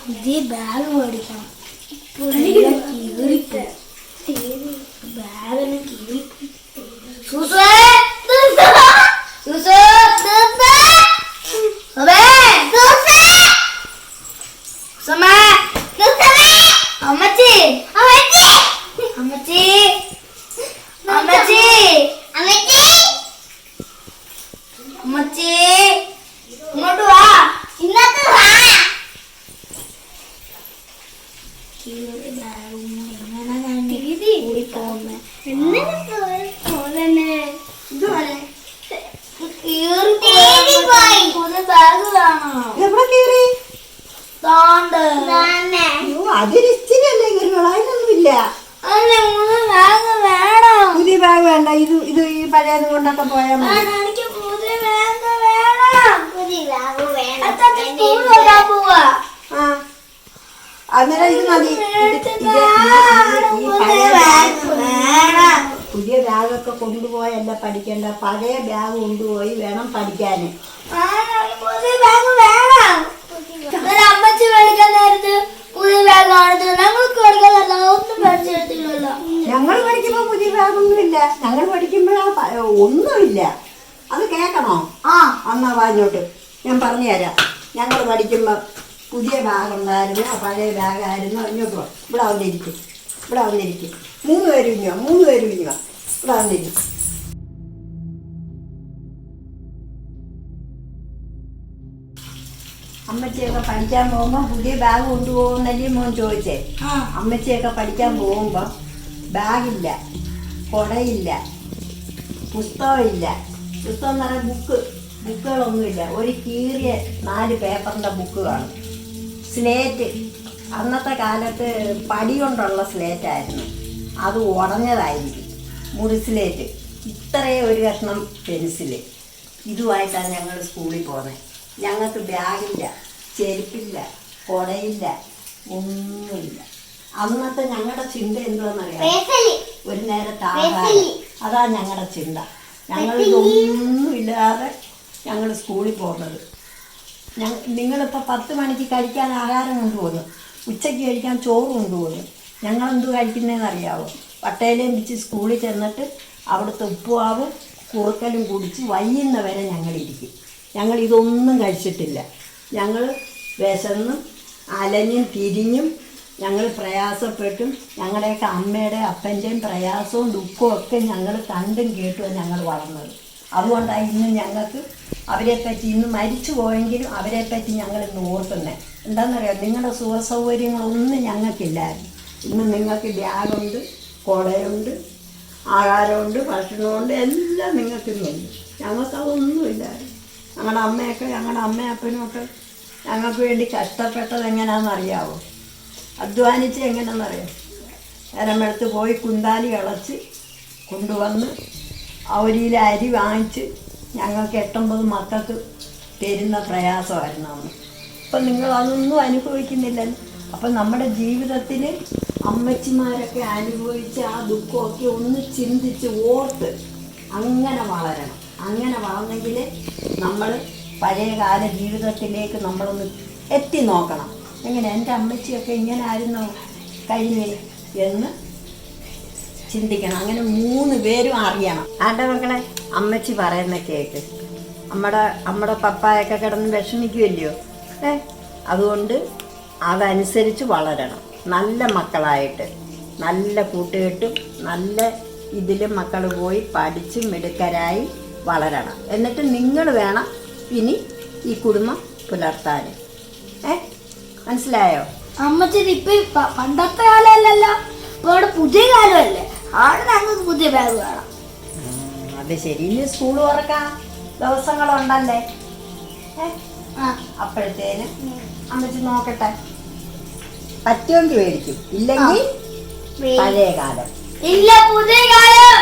പുതിയ ബാഗ് മേടിക്കണം. ബാഗെല്ലാം കീറി അമ്മച്ചി അമ്മച്ചി അമ്മച്ചി അമ്മച്ചി അമ്മച്ചി അമ്മച്ചി ഇങ്ങോട്ട് വാ, ഇങ്ങോട്ട് വാ. അതിരിച്ചിരിയല്ലേ പുതിയ ബാഗ് വേണ്ട. ഇത് ഈ പഴയത് കൊണ്ടൊക്കെ പോയാൽ മതി. അന്നേരം ഇത് മതി. പുതിയ ബാഗൊക്കെ കൊണ്ടുപോയല്ല പഠിക്കണ്ട, പഴയ ബാഗ് കൊണ്ടുപോയി വേണം പഠിക്കാന്. അമ്മച്ചി മേടിക്കാൻ നേരത്ത് പുതിയ ബാഗ് കാണിച്ചു. ഞങ്ങൾക്ക് മേടിക്കാൻ ഒന്നും മേടിച്ചെടുത്തില്ലല്ലോ. ഞങ്ങൾ പഠിക്കുമ്പോ പുതിയ ബാഗൊന്നും ഇല്ല. ഞങ്ങൾ പഠിക്കുമ്പോഴാ ഒന്നുമില്ല. അത് കേക്കണോ? എന്നാ വാഞ്ഞോട്ട് ഞാൻ പറഞ്ഞു തരാം. ഞങ്ങൾ പഠിക്കുമ്പോ പുതിയ ബാഗ് ഉണ്ടായിരുന്നു, പഴയ ബാഗായിരുന്നു. ഇങ്ങോട്ട് വാ, ഇവിടെ വന്നിരിക്കും, ഇവിടെ വന്നിരിക്കും. 3 പേരും ഇഞ്ഞോ, 3 പേരും ഇഞ്ഞോ, ഇവിടെ വന്നിരിക്കും. അമ്മച്ചിയൊക്കെ പഠിക്കാൻ പോകുമ്പോ പുതിയ ബാഗ് കൊണ്ടുപോകുന്നല്ലേ മോൻ ചോദിച്ചേ. അമ്മച്ചിയൊക്കെ പഠിക്കാൻ പോകുമ്പോ ബാഗില്ല, കുടയില്ല, പുസ്തകമില്ല. പുസ്തകം എന്ന് പറഞ്ഞാൽ ബുക്കുകളൊന്നുമില്ല. ഒരു കീറിയ 4 പേപ്പറിൻ്റെ ബുക്ക് കാണും. സ്ലേറ്റ്, അന്നത്തെ കാലത്ത് പടി കൊണ്ടുള്ള സ്ലേറ്റായിരുന്നു. അത് ഉടഞ്ഞതായിരിക്കും, മുറി സ്ലേറ്റ്. ഇത്രയും ഒരു കഷ്ണം പെൻസില്. ഇതുമായിട്ടാണ് ഞങ്ങൾ സ്കൂളിൽ പോകുന്നത്. ഞങ്ങൾക്ക് ബാഗില്ല, ചെരുപ്പില്ല, കുടയില്ല, ഒന്നുമില്ല. അന്നത്തെ ഞങ്ങളുടെ ചിന്ത എന്താണെന്നറിയാം? ഒരു നേരത്തെ ആഹാരം. അതാ ഞങ്ങളുടെ ചിന്ത. ഞങ്ങൾ ഇതൊന്നുമില്ലാതെ ഞങ്ങൾ സ്കൂളിൽ പോകുന്നത്. നിങ്ങളിപ്പോൾ 10 മണിക്ക് കഴിക്കാൻ ആഹാരം കൊണ്ടുപോകുന്നു, ഉച്ചയ്ക്ക് കഴിക്കാൻ ചോറ് കൊണ്ടുപോകുന്നു. ഞങ്ങളെന്ത് കഴിക്കുന്നതെന്ന് അറിയാവോ? പട്ടയിലേയും വെച്ച് സ്കൂളിൽ ചെന്നിട്ട് അവിടുത്തെ ഉപ്പുമാവും കുറുക്കലും കുടിച്ച് വൈകുന്നവരെ ഞങ്ങളിരിക്കും. ഞങ്ങൾ ഇതൊന്നും കഴിച്ചിട്ടില്ല. ഞങ്ങൾ വിശന്നും അലഞ്ഞും തിരിഞ്ഞും ഞങ്ങൾ പ്രയാസപ്പെട്ടും ഞങ്ങളുടെയൊക്കെ അമ്മയുടെ അപ്പൻ്റെയും പ്രയാസവും ദുഃഖവും ഒക്കെ ഞങ്ങൾ കണ്ടും കേട്ടും ഞങ്ങൾ വളർന്നത്. അതുകൊണ്ടാണ് ഇന്ന് ഞങ്ങൾക്ക് അവരെപ്പറ്റി, ഇന്ന് മരിച്ചു പോയെങ്കിലും അവരെപ്പറ്റി ഞങ്ങൾ ഇന്ന് ഓർക്കുന്നത്. എന്താണെന്നറിയാം? നിങ്ങളുടെ സുഖസൗകര്യങ്ങളൊന്നും ഞങ്ങൾക്കില്ലായിരുന്നു. ഇന്ന് നിങ്ങൾക്ക് ബാഗുണ്ട്, കുടയുണ്ട്, ആഹാരമുണ്ട്, ഭക്ഷണമുണ്ട്, എല്ലാം നിങ്ങൾക്കിന്നുണ്ട്. ഞങ്ങൾക്കതൊന്നുമില്ലായിരുന്നു. ഞങ്ങളുടെ അമ്മയൊക്കെ, ഞങ്ങളുടെ അമ്മയപ്പനും ഒക്കെ ഞങ്ങൾക്ക് വേണ്ടി കഷ്ടപ്പെട്ടത് എങ്ങനെയാണെന്നറിയാവോ? അധ്വാനിച്ച് എങ്ങനെയാണെന്നറിയാം? നേരമെടുത്ത് പോയി കുന്താലി കളച്ച് കൊണ്ടുവന്ന് അവരിയിൽ അരി വാങ്ങിച്ച് ഞങ്ങൾക്ക് 8-9 മക്കൾക്ക് തരുന്ന പ്രയാസമായിരുന്നു അന്ന്. അപ്പം നിങ്ങളതൊന്നും അനുഭവിക്കുന്നില്ലല്ലോ. അപ്പം നമ്മുടെ ജീവിതത്തിൽ അമ്മച്ചിമാരൊക്കെ അനുഭവിച്ച് ആ ദുഃഖമൊക്കെ ഒന്ന് ചിന്തിച്ച് ഓർത്ത് അങ്ങനെ വളരണം. അങ്ങനെ വളർന്നെങ്കിൽ നമ്മൾ പഴയകാല ജീവിതത്തിലേക്ക് നമ്മളൊന്ന് എത്തി നോക്കണം. എങ്ങനെ എൻ്റെ അമ്മച്ചിയൊക്കെ ഇങ്ങനെ ആയിരുന്നോ കഴിഞ്ഞ് എന്ന് ചിന്തിക്കണം. അങ്ങനെ 3 പേരും അറിയണം. ആരുടെ മക്കളെ? അമ്മച്ചി പറയുന്ന കേക്ക്. നമ്മുടെ പപ്പായൊക്കെ കിടന്ന് വിഷമിക്കുമല്ലയോ? അതുകൊണ്ട് അതനുസരിച്ച് വളരണം. നല്ല മക്കളായിട്ട്, നല്ല കൂട്ടുകെട്ടും നല്ല ഇതിലും മക്കൾ പോയി പഠിച്ച് മിടുക്കരായി വളരണം. എന്നിട്ട് നിങ്ങൾ വേണം ഇനി ഈ കുടുംബം പുലർത്താൻ. മനസ്സിലായോ? അമ്മച്ചി ഇപ്പൊ പണ്ടത്തെ കാലമല്ലല്ലോ, ഇപ്പൊ ഇവിടെ പുതിയ കാലമല്ലേ. ആണ് ഞങ്ങൾക്ക് പുതിയ ബാഗ് വേണം. അത് ശരി. ഇനി സ്കൂൾ തുറക്കാൻ ദിവസങ്ങളുണ്ടല്ലേ? അപ്പോഴത്തേനും അമ്മച്ചി നോക്കട്ടെ. പറ്റുമെങ്കിൽ മേടിക്കും, ഇല്ലെങ്കിൽ പഴയ കാലം. ഇല്ല, പുതിയ കാലം.